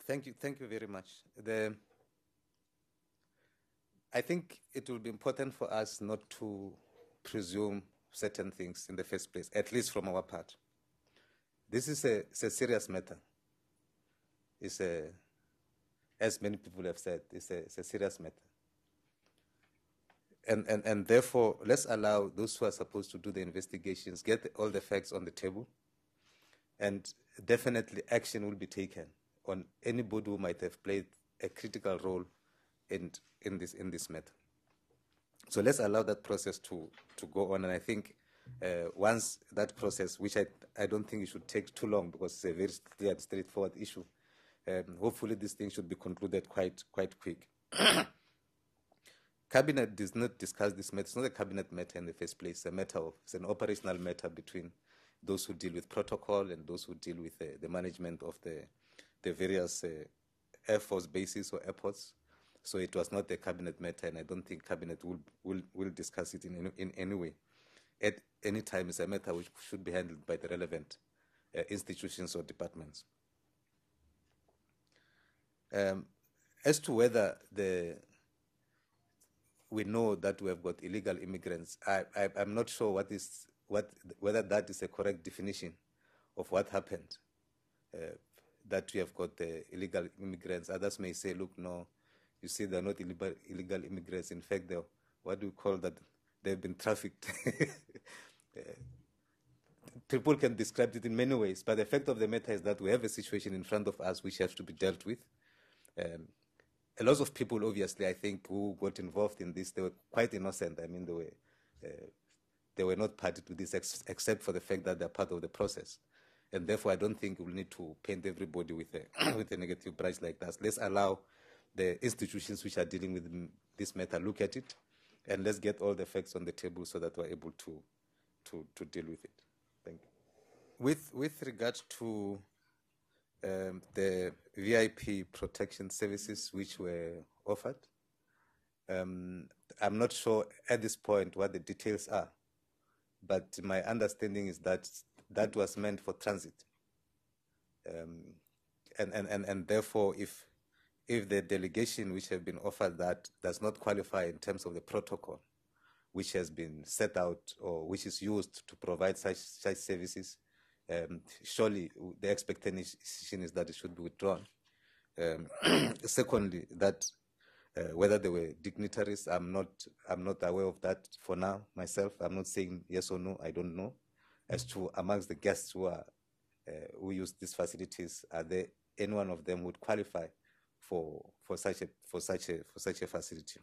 Thank you very much. I think it will be important for us not to presume certain things in the first place, at least from our part. This is it's a serious matter. As many people have said, it's a serious matter. And therefore, let's allow those who are supposed to do the investigations get all the facts on the table, and definitely action will be taken on anybody who might have played a critical role in this matter. So let's allow that process to go on, and I think once that process, which I don't think it should take too long because it's a very clear and straightforward issue, hopefully this thing should be concluded quite quick. Cabinet does not discuss this matter. It's not a cabinet matter in the first place. It's an operational matter between those who deal with protocol and those who deal with the management of the various Air Force bases or airports. So it was not a cabinet matter, and I don't think cabinet will discuss it in any way. At any time, it's a matter which should be handled by the relevant institutions or departments. As to whether we know that we have got illegal immigrants, I'm not sure whether that is a correct definition of what happened. That we have got the illegal immigrants. Others may say, look, no, you see, they're not illegal immigrants. In fact, what do you call that? They've been trafficked. People can describe it in many ways, but the fact of the matter is that we have a situation in front of us which has to be dealt with. A lot of people, obviously, I think, who got involved in this, they were quite innocent. I mean, they were not party to this, except for the fact that they're part of the process. And therefore, I don't think we'll need to paint everybody with a negative brush like that. Let's allow the institutions which are dealing with this matter look at it, and let's get all the facts on the table so that we're able to deal with it. Thank you. With regard to the VIP protection services which were offered, I'm not sure at this point what the details are, but my understanding is that that was meant for transit, and therefore, if the delegation which have been offered that does not qualify in terms of the protocol which has been set out or which is used to provide such services, surely the expectation is that it should be withdrawn. Secondly, that whether they were dignitaries, I'm not aware of that for now myself. I'm not saying yes or no. I don't know. As to amongst the guests who use these facilities, are there any one of them would qualify for such a facility?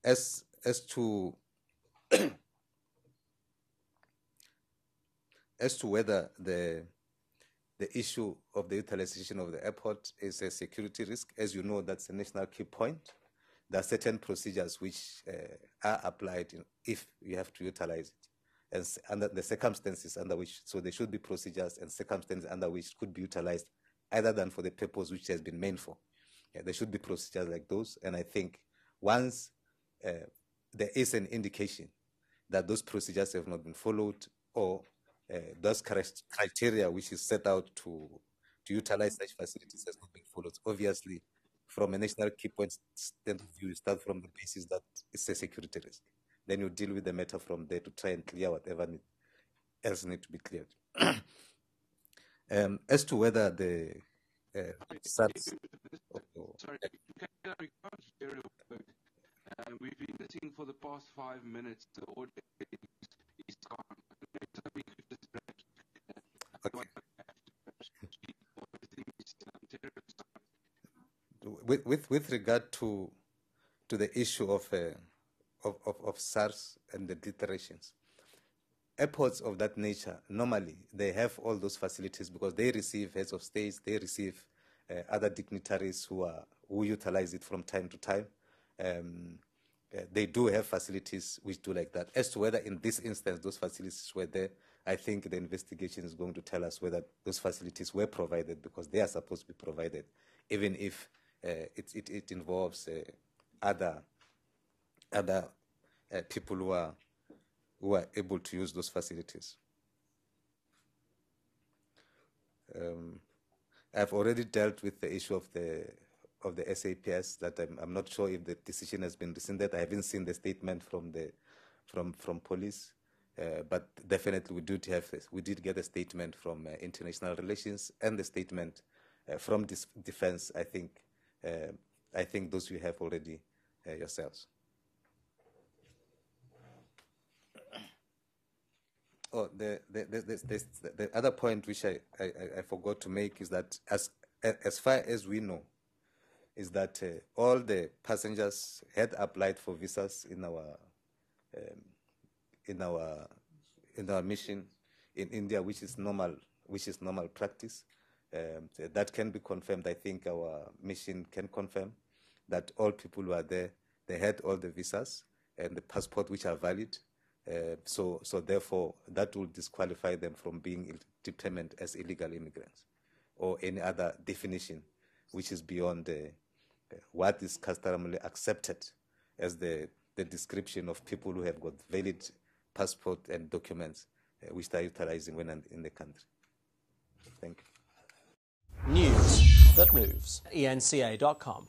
As to whether the issue of the utilization of the airport is a security risk, as you know, that's a national key point. There are certain procedures which are applied if you have to utilize it, and under the circumstances under which, so there should be procedures and circumstances under which it could be utilized, other than for the purpose which has been meant for. There should be procedures like those, and I think once there is an indication that those procedures have not been followed, or those criteria which is set out to utilize such facilities has not been followed, obviously, from a national key point stand of view, you start from the basis that it's a security risk. Then you deal with the matter from there to try and clear whatever else needs to be cleared. As to whether the SARS... Sorry, we can't hear you. We've been listening for the past 5 minutes. The audio is gone. Okay. With regard to the issue of SARS and the declarations, airports of that nature, normally they have all those facilities because they receive heads of states, they receive other dignitaries who utilize it from time to time. They do have facilities which do like that. As to whether in this instance those facilities were there, I think the investigation is going to tell us whether those facilities were provided, because they are supposed to be provided, even if it involves other people who are able to use those facilities. I've already dealt with the issue of the SAPS. That I'm not sure if the decision has been rescinded. I haven't seen the statement from police, but definitely we did get a statement from international relations and the statement from defense. I think those you have already yourselves. Oh, the other point which I forgot to make is that as far as we know, is that all the passengers had applied for visas in our mission in India, which is normal practice. That can be confirmed. I think our mission can confirm that all people who are there, they had all the visas and the passport which are valid. So therefore, that will disqualify them from being determined as illegal immigrants or any other definition which is beyond what is customarily accepted as the description of people who have got valid passport and documents which they are utilizing when in the country. Thank you. News that moves. eNCA.com.